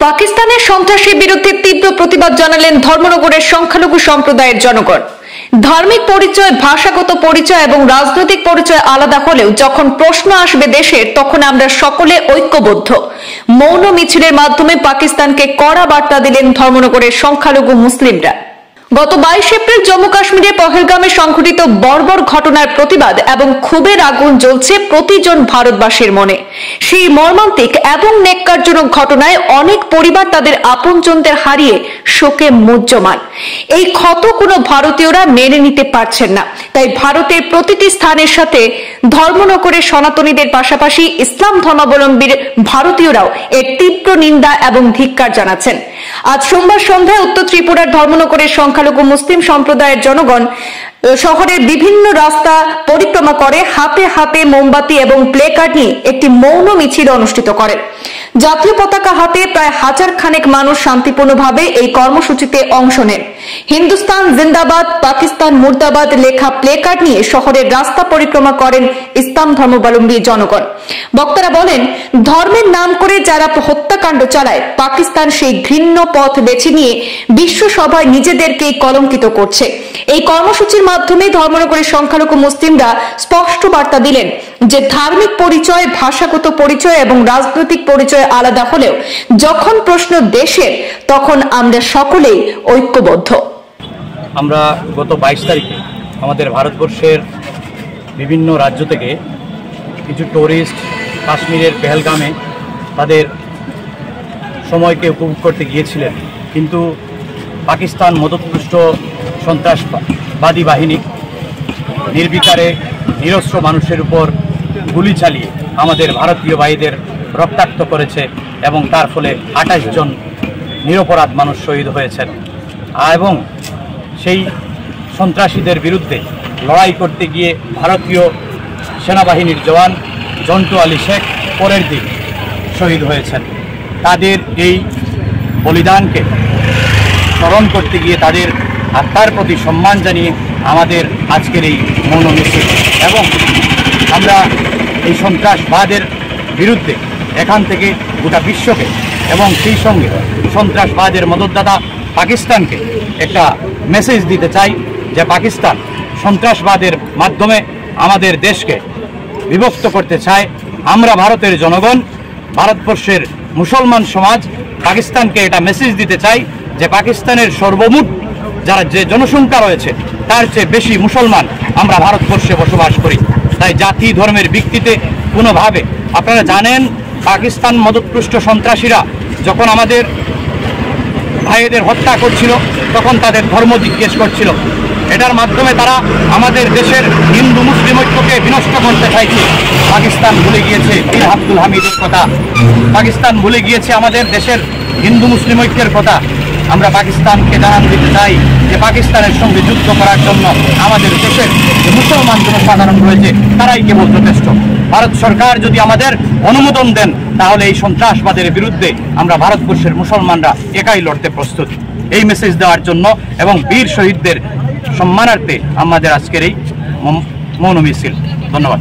পাকিস্তানের সন্ত্রাসের বিরুদ্ধে তীব্র প্রতিবাদ জানালেন ধর্মনগরের সংখ্যালঘু সম্প্রদায়ের জনগণ। ধার্মিক পরিচয়, ভাষাগত পরিচয় এবং রাজনৈতিক পরিচয় আলাদা হলেও যখন প্রশ্ন আসবে দেশের, তখন আমরা সকলে ঐক্যবদ্ধ। মৌন মিছিলের মাধ্যমে পাকিস্তানকে কড়া বার্তা দিলেন ধর্মনগরের সংখ্যালঘু মুসলিমরা। গত 22 এপ্রিল জম্মু কাশ্মীরের পহেলগামে সংঘটিত বর্বর ঘটনার প্রতিবাদ এবং ক্ষোভের আগুন জ্বলছে প্রতিজন ভারতবাসীর মনে। সেই মর্মান্তিক এবং ন্যাক্কারজনক ঘটনায় অনেক পরিবার তাদের আপনজনদের হারিয়ে শোকে মুহ্যমান। এই ক্ষত কোনো ভারতীয়রা মেনে নিতে পারছেন না। তাই ভারতের প্রতিটি স্থানের সাথে ধর্মনগরের সনাতনীদের পাশাপাশি ইসলাম ধর্মাবলম্বী ভারতীয়রাও এর তীব্র নিন্দা এবং ধিক্কার জানাচ্ছেন। আজ সোমবার সন্ধ্যায় উত্তর ত্রিপুরার ধর্মনগরের সংখ্যালঘু মুসলিম সম্প্রদায়ের জনগণ শহরের বিভিন্ন রাস্তা পরিক্রমা করে হাতে হাতে মোমবাতি এবং প্লেকার্ড নিয়ে একটি মৌন মিছিল অনুষ্ঠিত করেন। জাতীয় পতাকা হাতে প্রায় 1000 খানেক মানুষ শান্তিপূর্ণভাবে এই কর্মসূচিতে অংশ নেন। হিন্দুস্তান জিন্দাবাদ, পাকিস্তান মুর্দাবাদ লেখা প্লেকার্ড নিয়ে শহরের রাস্তা পরিক্রমা করেন ইসলাম ধর্মাবলম্বী জনগণ। বক্তারা বলেন, ধর্মের নাম করে যারা হত্যাকাণ্ড চালায়, পাকিস্তান সেই ঘৃণ্য পথ বেছে নিয়ে বিশ্ব সভায় নিজেদেরকেই কলঙ্কিত করছে। এই কর্মসূচির মাধ্যমে ধর্মনগরের সংখ্যালঘু মুসলিমরা স্পষ্ট বার্তা দিলেন যে ধার্মিক পরিচয়, ভাষাগত পরিচয় এবং রাজনৈতিক পরিচয় আলাদা হলেও যখন প্রশ্ন দেশের, তখন আমরা সকলেই ঐক্যবদ্ধ। আমরা গত 22 তারিখে আমাদের ভারতবর্ষের বিভিন্ন রাজ্য থেকে কিছু টুরিস্ট কাশ্মীরের পেহেলগামে তাদের সময়কে উপভোগ করতে গিয়েছিলেন, কিন্তু পাকিস্তান মদতপুষ্ট সন্ত্রাসবাদী বাহিনী নির্বিকারে নিরস্ত্র মানুষের উপর গুলি চালিয়ে আমাদের ভারতীয় ভাইদের রক্তাক্ত করেছে এবং তার ফলে 28 জন নিরপরাধ মানুষ শহীদ হয়েছেন। এবং সেই সন্ত্রাসীদের বিরুদ্ধে লড়াই করতে গিয়ে ভারতীয় সেনাবাহিনীর জওয়ান জন্টু আলী শেখ পরের দিন শহীদ হয়েছেন। তাদের এই বলিদানকে স্মরণ করতে গিয়ে তাদের আত্মার প্রতি সম্মান জানিয়ে আমাদের আজকের এই মৌন মিছিল, এবং আমরা এই সন্ত্রাসবাদের বিরুদ্ধে এখান থেকে গোটা বিশ্বকে এবং সেই সঙ্গে সন্ত্রাসবাদের মদতদাতা পাকিস্তানকে একটা মেসেজ দিতে চাই যে পাকিস্তান সন্ত্রাসবাদের মাধ্যমে আমাদের দেশকে বিভক্ত করতে চায়। আমরা ভারতের জনগণ, ভারতবর্ষের মুসলমান সমাজ পাকিস্তানকে এটা মেসেজ দিতে চাই যে পাকিস্তানের সর্বমোট যারা যে জনসংখ্যা রয়েছে তার চেয়ে বেশি মুসলমান আমরা ভারতবর্ষে বসবাস করি। তাই জাতি ধর্মের ভিত্তিতে কোনোভাবে, আপনারা জানেন পাকিস্তান মদতপুষ্ট সন্ত্রাসীরা যখন আমাদের ভাইদের হত্যা করছিল তখন তাদের ধর্ম জিজ্ঞেস করছিল। এটার মাধ্যমে তারা আমাদের দেশের হিন্দু মুসলিম ঐক্যকে বিনষ্ট করতে চাইছে। পাকিস্তান ভুলে গিয়েছে বীর আব্দুল হামিদের কথা, পাকিস্তান ভুলে গিয়েছে আমাদের দেশের হিন্দু মুসলিম ঐক্যের কথা। আমরা পাকিস্তানকে জানান দিতে চাই যে পাকিস্তানের সঙ্গে যুদ্ধ করার জন্য আমাদের দেশের যে মুসলমান জনসাধারণ রয়েছে তারাই কেবল যথেষ্ট। ভারত সরকার যদি আমাদের অনুমোদন দেন তাহলে এই সন্ত্রাসবাদের বিরুদ্ধে আমরা ভারতবর্ষের মুসলমানরা একাই লড়তে প্রস্তুত। এই মেসেজ দেওয়ার জন্য এবং বীর শহীদদের সম্মানার্থে আমাদের আজকের এই মৌন মিছিল। ধন্যবাদ।